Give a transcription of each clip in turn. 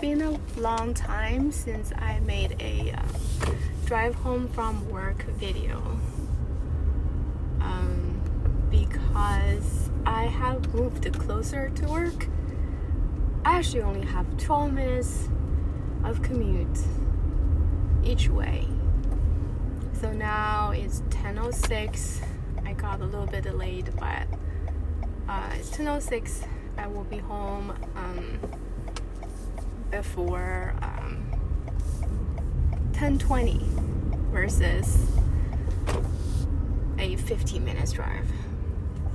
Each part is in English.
been a long time since I made a drive home from work video because I have moved closer to work. I actually only have 12 minutes of commute each way. So now it's 10:06. I got a little bit delayed, but it's 10:06. I will be home before 10:20 versus a 15 minutes drive.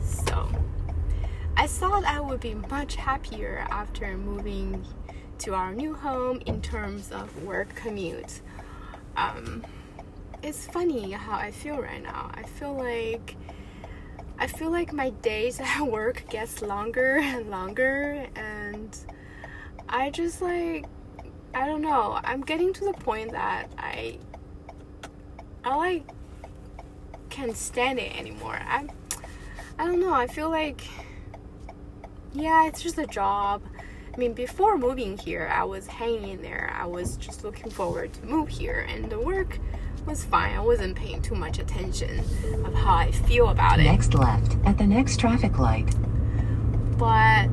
So I thought I would be much happier after moving to our new home in terms of work commute. It's funny how I feel right now. I feel like my days at work gets longer and longer, and I just I don't know. I'm getting to the point that I can't stand it anymore. I don't know. I feel like, yeah, it's just a job. I mean, before moving here, I was hanging in there. I was just looking forward to move here, and the work was fine. I wasn't paying too much attention of how I feel about it. Next left at the next traffic light. But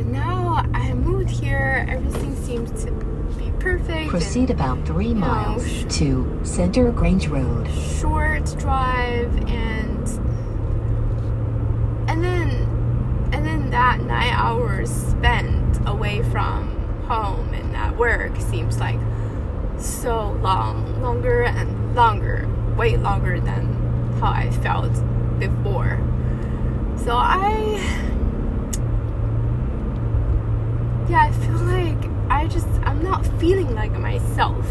now I moved here, everything seems to be perfect. Proceed about 3 miles to Center Grange Road. Short drive, and then that 9 hours spent away from home and at work seems like so longer and longer, way longer than how I felt before. So I feel like I'm not feeling like myself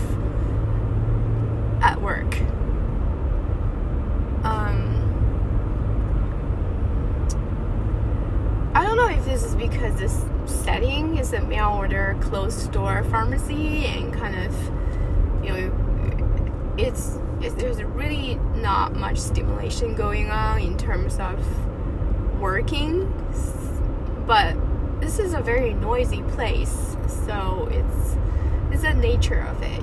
at work. I don't know if this is because this setting is a mail order closed door pharmacy, and kind of, there's really not much stimulation going on in terms of working, but this is a very noisy place, so it's the nature of it,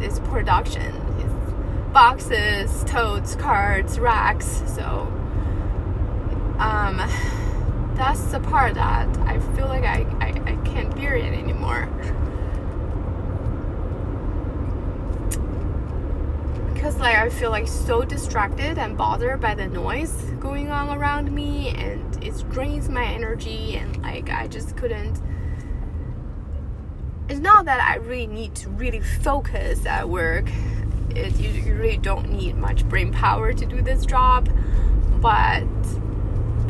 it's production, it's boxes, totes, carts, racks, so that's the part that I feel like I can't bear it anymore. Because I feel like so distracted and bothered by the noise going on around me, and it drains my energy, and I just couldn't. It's not that I really need to really focus at work. You really don't need much brain power to do this job, but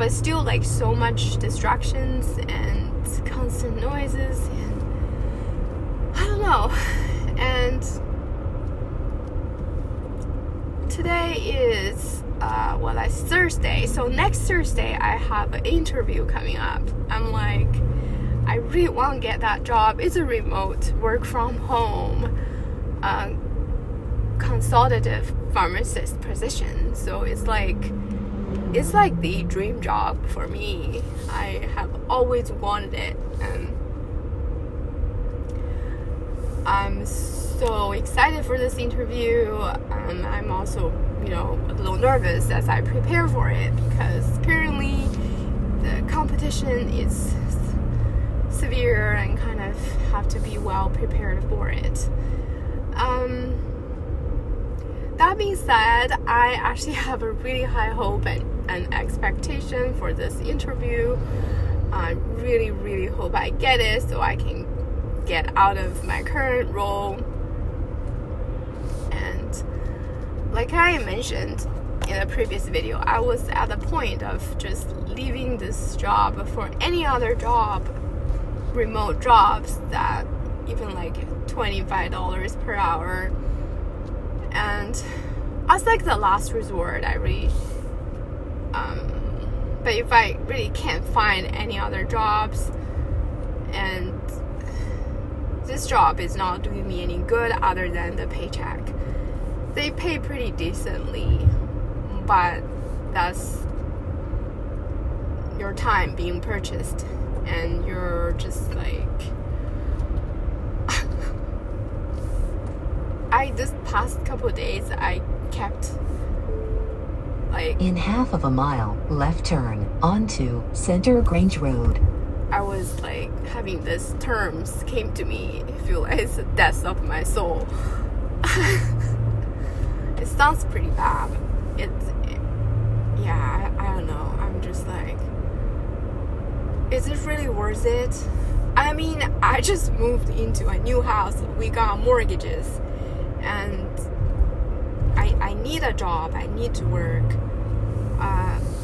still, so much distractions and constant noises, and I don't know. And today is it's Thursday, so next Thursday I have an interview coming up. I really want to get that job. It's a remote work from home consultative pharmacist position, so it's like the dream job for me. I have always wanted it, and I'm so excited for this interview. I'm also, a little nervous as I prepare for it, because currently the competition is severe and kind of have to be well prepared for it. That being said, I actually have a really high hope and expectation for this interview. I really, really hope I get it so I can get out of my current role. And like I mentioned in a previous video, I was at the point of just leaving this job for any other job, remote jobs that even $25 per hour. And as the last resort, I really but if I really can't find any other jobs, and this job is not doing me any good other than the paycheck. They pay pretty decently, but that's your time being purchased, and you're just this past couple of days, I kept like In half of a mile, left turn onto Center Grange Road. I was like having these terms came to me. I feel like it's the death of my soul. It sounds pretty bad. Yeah, I don't know. I'm just like, is it really worth it? I mean, I just moved into a new house. We got mortgages, and I need a job. I need to work.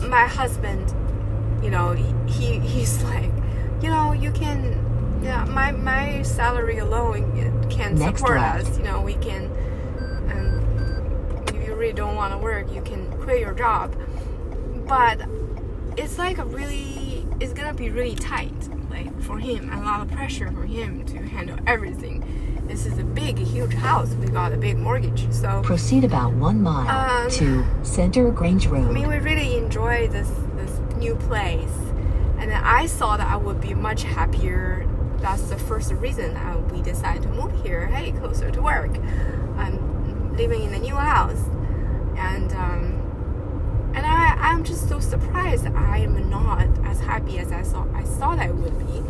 My husband, you know, he's like, you know, you can, yeah, my salary alone can Next support right. us. You know, we can, and if you really don't want to work, you can quit your job. But it's like it's gonna be really tight, like for him, a lot of pressure for him to handle everything. This is a big, huge house. We got a big mortgage, so Proceed about 1 mile to Center Grange Road. I mean, we really enjoy this new place, and then I thought I would be much happier. That's the first reason we decided to move here. Hey, closer to work. I'm living in a new house, and I'm just so surprised. I am not as happy as I thought I would be,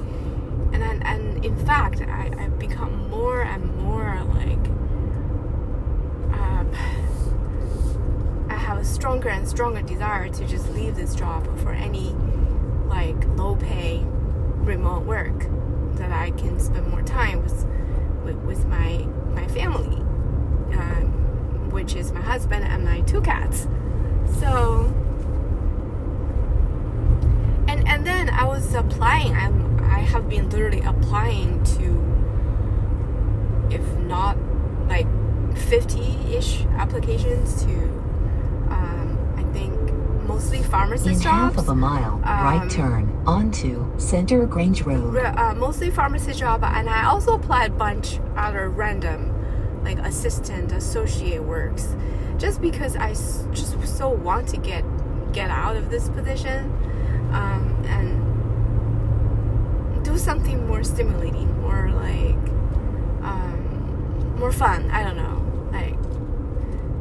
and in fact, I've become more and more like. I have a stronger and stronger desire to just leave this job for any like low pay remote work that I can spend more time with my family, which is my husband and my 2 cats. So and then I was applying. I have been literally applying to, if not like 50-ish applications to mostly pharmacist In jobs. half of a mile, right turn onto Center Grange Road. Mostly pharmacist job, and I also applied a bunch other random like assistant, associate works, just because I just so want to get out of this position, and do something more stimulating, more like more fun. I don't know.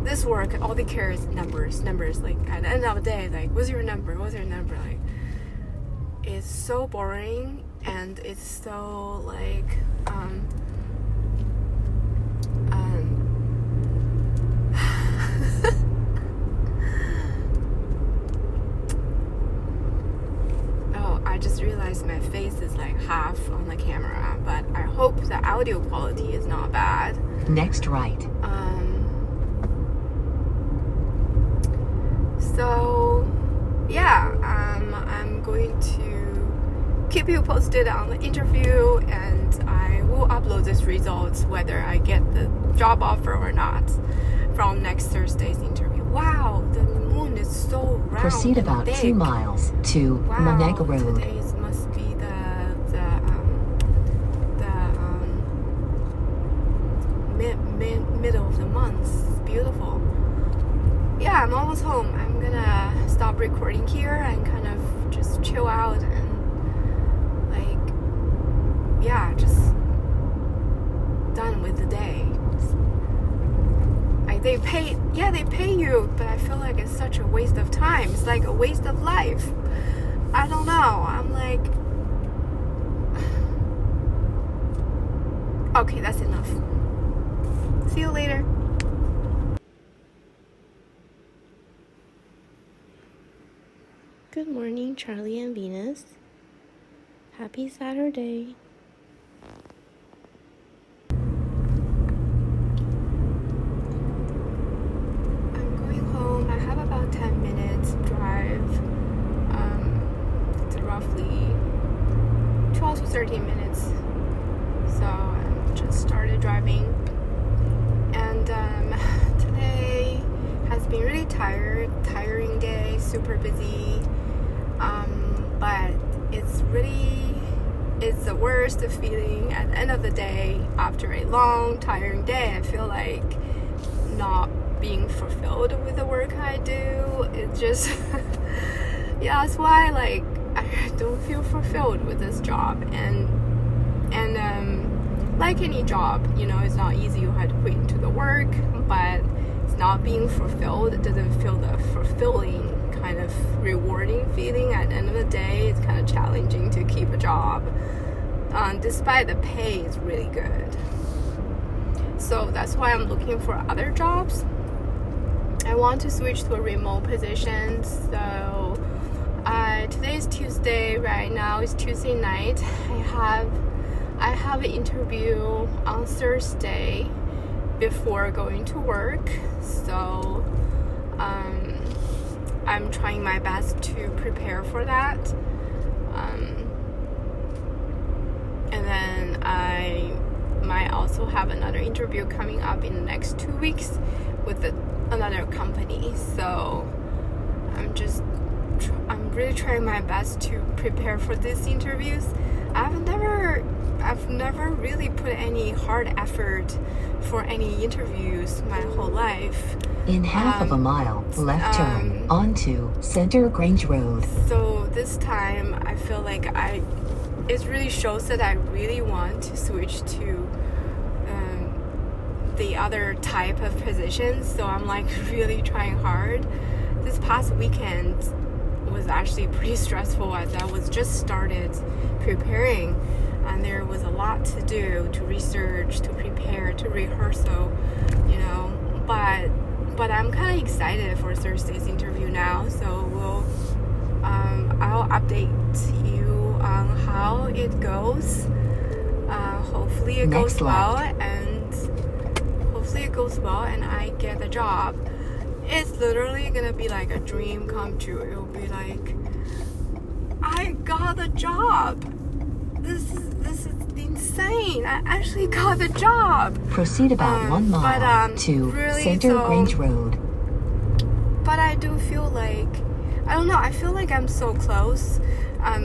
This work, all they care is numbers. Like at the end of the day, like what's your number? Like it's so boring, and it's so like oh, I just realized my face is like half on the camera, but I hope the audio quality is not bad. Next right. So, yeah, I'm going to keep you posted on the interview, and I will upload these results whether I get the job offer or not from next Thursday's interview. Wow, the moon is so round. Proceed and about big. 2 miles to Monega Road. Today must be the middle of the month. It's beautiful. Yeah, I'm almost home. I'm gonna stop recording here and kind of just chill out and like, yeah, just done with the day. Like they pay you, but I feel like it's such a waste of time. It's like a waste of life. I don't know. I'm like, okay, that's enough. See you later. Good morning, Charlie and Venus. Happy Saturday. I'm going home. I have about 10 minutes drive. It's roughly 12 to 13 minutes. So I just started driving. And today has been really tiring day, super busy. But it's the worst feeling at the end of the day. After a long, tiring day, I feel like not being fulfilled with the work I do. It just, yeah, that's why like I don't feel fulfilled with this job. And like any job, it's not easy. You have to put into the work, but it's not being fulfilled. It doesn't feel the fulfilling kind of rewarding feeling. At the end of the day, it's kind of challenging to keep a job, despite the pay is really good. So that's why I'm looking for other jobs. I want to switch to a remote position. So today is Tuesday. Right now it's Tuesday night. I have an interview on Thursday before going to work. So I'm trying my best to prepare for that. And then I might also have another interview coming up in the next 2 weeks with another company. So I'm really trying my best to prepare for these interviews. I've never really put any hard effort for any interviews my whole life. In half of a mile, left turn onto Center Grange Road. So this time I feel like it really shows that I really want to switch to the other type of positions. So I'm like really trying hard. This past weekend was actually pretty stressful as I was just started preparing, and there was a lot to do, to research, to prepare, to rehearsal, but I'm kind of excited for Thursday's interview now. So I'll update you on how it goes. Hopefully it goes well, and I get the job. It's literally gonna be like a dream come true. It will be like, I got the job. This is insane. I actually got the job. Proceed about 1 mile to really, Center Grange Road. But I do feel like, I don't know, I feel like I'm so close. I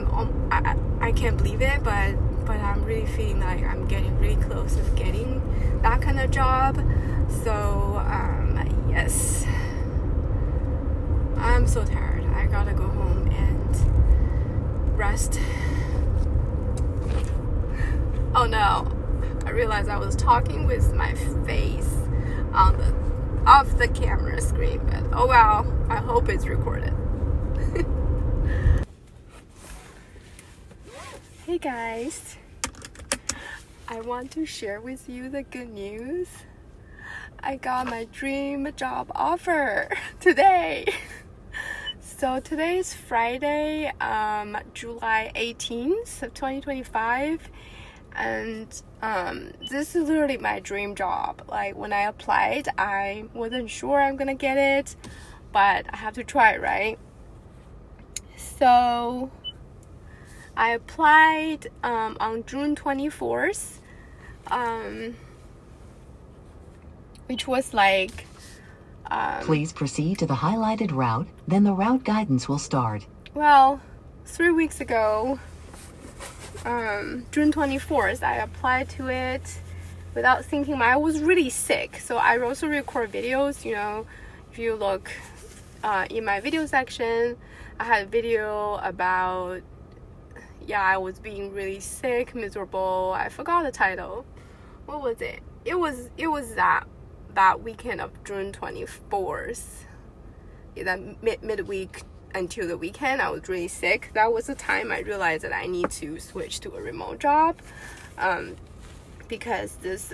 can't believe it, but I'm really feeling like I'm getting really close of getting that kind of job. So yes, I'm so tired. I gotta go home and rest. Oh no, I realized I was talking with my face off the camera screen, but oh well, I hope it's recorded. Hey guys, I want to share with you the good news. I got my dream job offer today. So today is Friday, July 18th of 2025, and this is literally my dream job. Like when I applied, I wasn't sure I'm gonna get it, but I have to try it, right? So I applied on June 24th, which was like Please proceed to the highlighted route, then the route guidance will start. Well, 3 weeks ago, June 24th, I applied to it without thinking. I was really sick, so I also record videos. If you look in my video section, I had a video about, I was being really sick, miserable. I forgot the title. What was it? It was that weekend of June 24th. That midweek until the weekend, I was really sick. That was the time I realized that I need to switch to a remote job, because this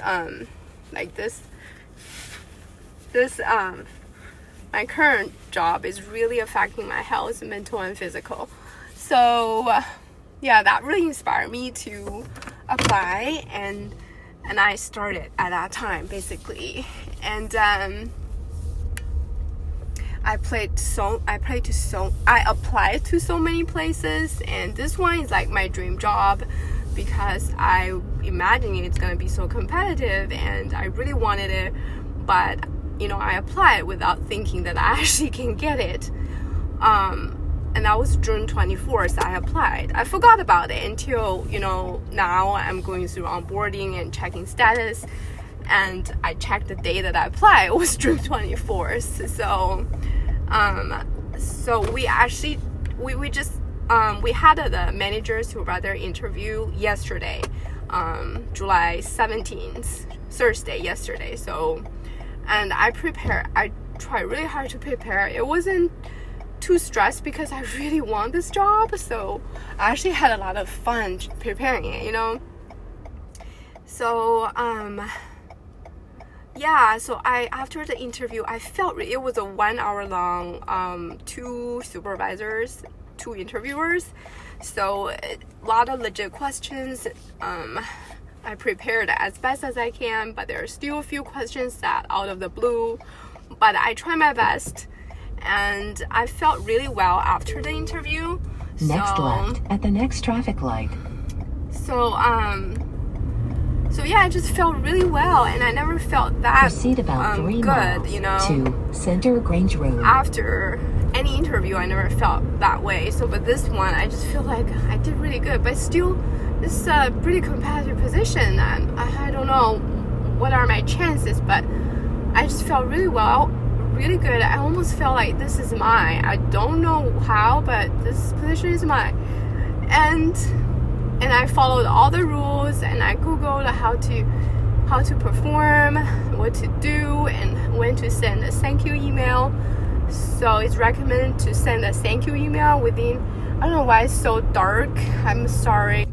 my current job is really affecting my health, mental and physical. So that really inspired me to apply, and I started at that time basically. And I applied to so many places, and this one is like my dream job because I imagine it's gonna be so competitive, and I really wanted it. But I applied without thinking that I actually can get it. And that was June 24th I applied. I forgot about it until, now I'm going through onboarding and checking status, and I checked the day that I applied. It was June 24th. So we actually, we had the managers who rather interview yesterday. July 17th, Thursday, yesterday. So, and I tried really hard to prepare. It wasn't too stressed because I really want this job, so I actually had a lot of fun preparing it, you know. So yeah, so after the interview, I felt it was a 1 hour long, 2 supervisors, 2 interviewers, so a lot of legit questions. I prepared as best as I can, but there are still a few questions that out of the blue, but I try my best, and I felt really well after the interview. Next left at the next traffic light. So yeah, I just felt really well, and I never felt that Proceed about 3 good, miles you know. to Center Grange Road. After any interview, I never felt that way. So, but this one, I just feel like I did really good. But still, this is a pretty competitive position, and I don't know what are my chances, but I just felt really well, really good. I almost felt like this is mine. I don't know how, but this position is mine. And I followed all the rules, and I googled how to perform, what to do, and when to send a thank you email. So it's recommended to send a thank you email within, I don't know why it's so dark, I'm sorry.